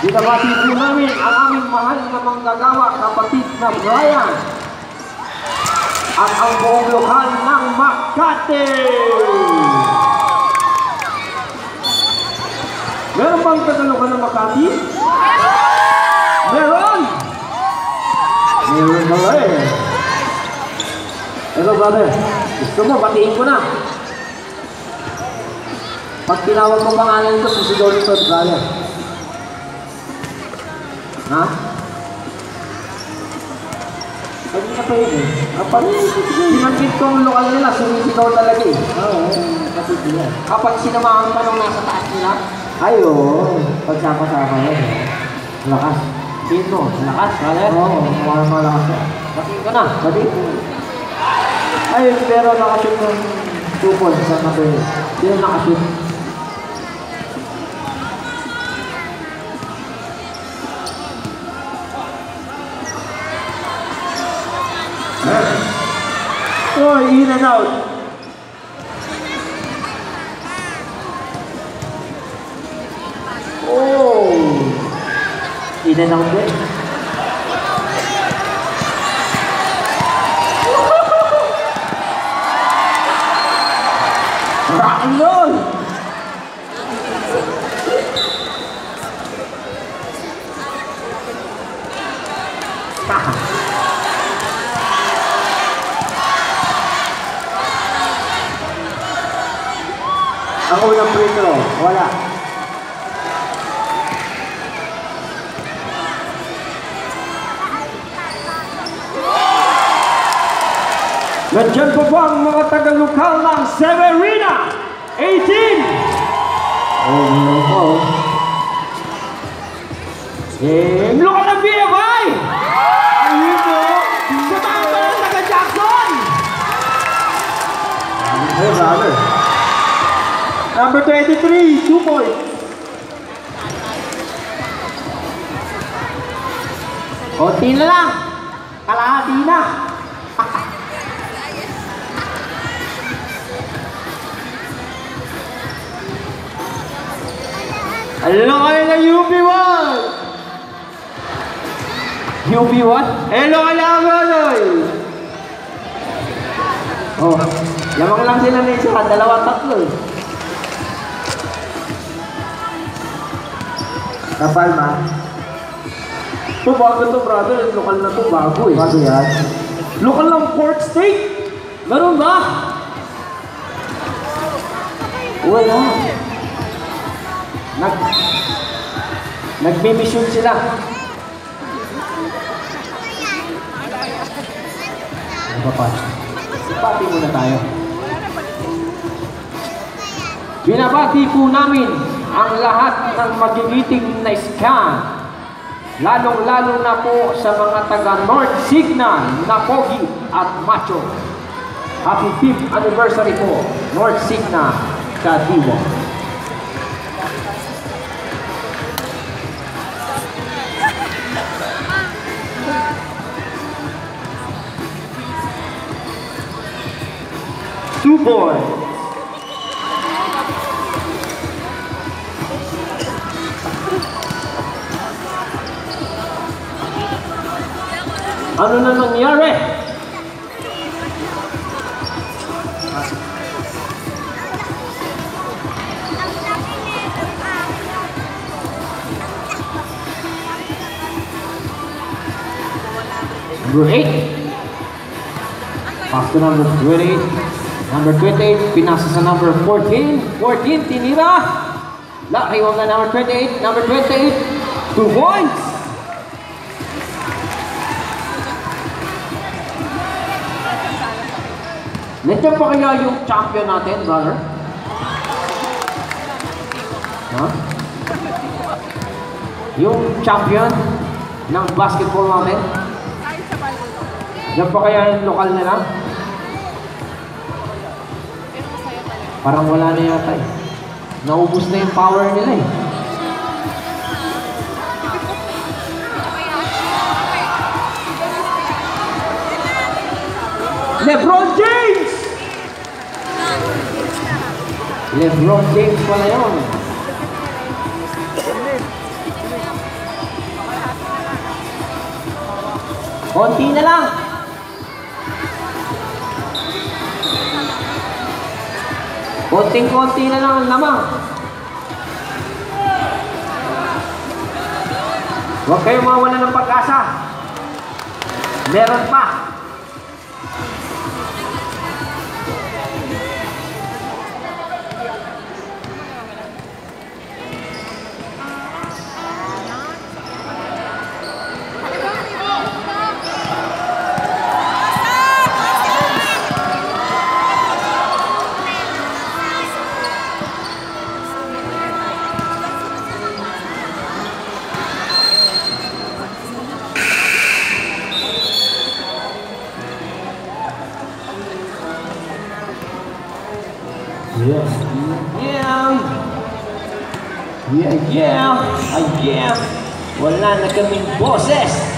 Binabati po namin ang aming mahal na manggagawa kapatid na Brian at ang buong lokal ng Makati. Meron bang Tagalokan ng Makati? Meron! Meron ba eh? Hello brother, gusto mo batiin ko na. Pag tinawag mo pangalan ko, susunod ito brother. Ha? Pwede na pwede. Kapag pinagkit ko ang lokal nila, sumisigaw talaga eh. Oo, kasi diyan. Kapag sinamahan pa nung nasa taas nila, ay oo, pagsama-sama yan. Lakas. Dito, lakas, brother? Oo, malakas yan. Batiin ko na, batiin ko. Ay, pero nakashoot ng 2 points sa natin. Sino nakashoot? Oh, in and out. Oh, in and out din. Rock and roll. Ang unang free throw, wala. Nandiyan po ba ang mga taga-lokal ng Severina? 18! Oh, meron po. Lokal ng BFI! Ayun po! Sumama ng taga-Jackson! Ay, brother. Number 23, 2 points. Konti na lang. Kalahati na. Hello kayo na UP1. UP1? Hello kayo na Aganoy. Oh, yamang lang sila na isa. 2-3 eh. Kapalma. Ito bago to brother, lokal na to, bago eh. Bago yan. Lokal ng Port State? Meron ba? Wala. Nagmimission sila. Ano pa? Pati muna tayo. Binabati po namin ang lahat ng magigiting na scan, lalong-lalo na po sa mga taga North Signal na pogi at macho. Happy 5th anniversary po, North Signal, Kadiwa. Two boys. Ano na nangyari? Number 8. Pass to number 28. Number 28, pinasa sa number 14. 14, tinira. Laki wag na number 28. Number 28, 2 points. Nandiyan pa kaya yung champion natin, brother? Ha? Yung champion ng basketball natin? Nandiyan pa kaya yung lokal nila? Parang wala na yata eh. Naubos na yung power nila eh. LeBron James! LeBron James pala yun. Konti na lang. Konting-konti na lang ang lamang. Huwag kayong mawala ng pag-asa. Meron pa. Yeah. Yeah. Yeah. Yeah. Wala na kaming boses.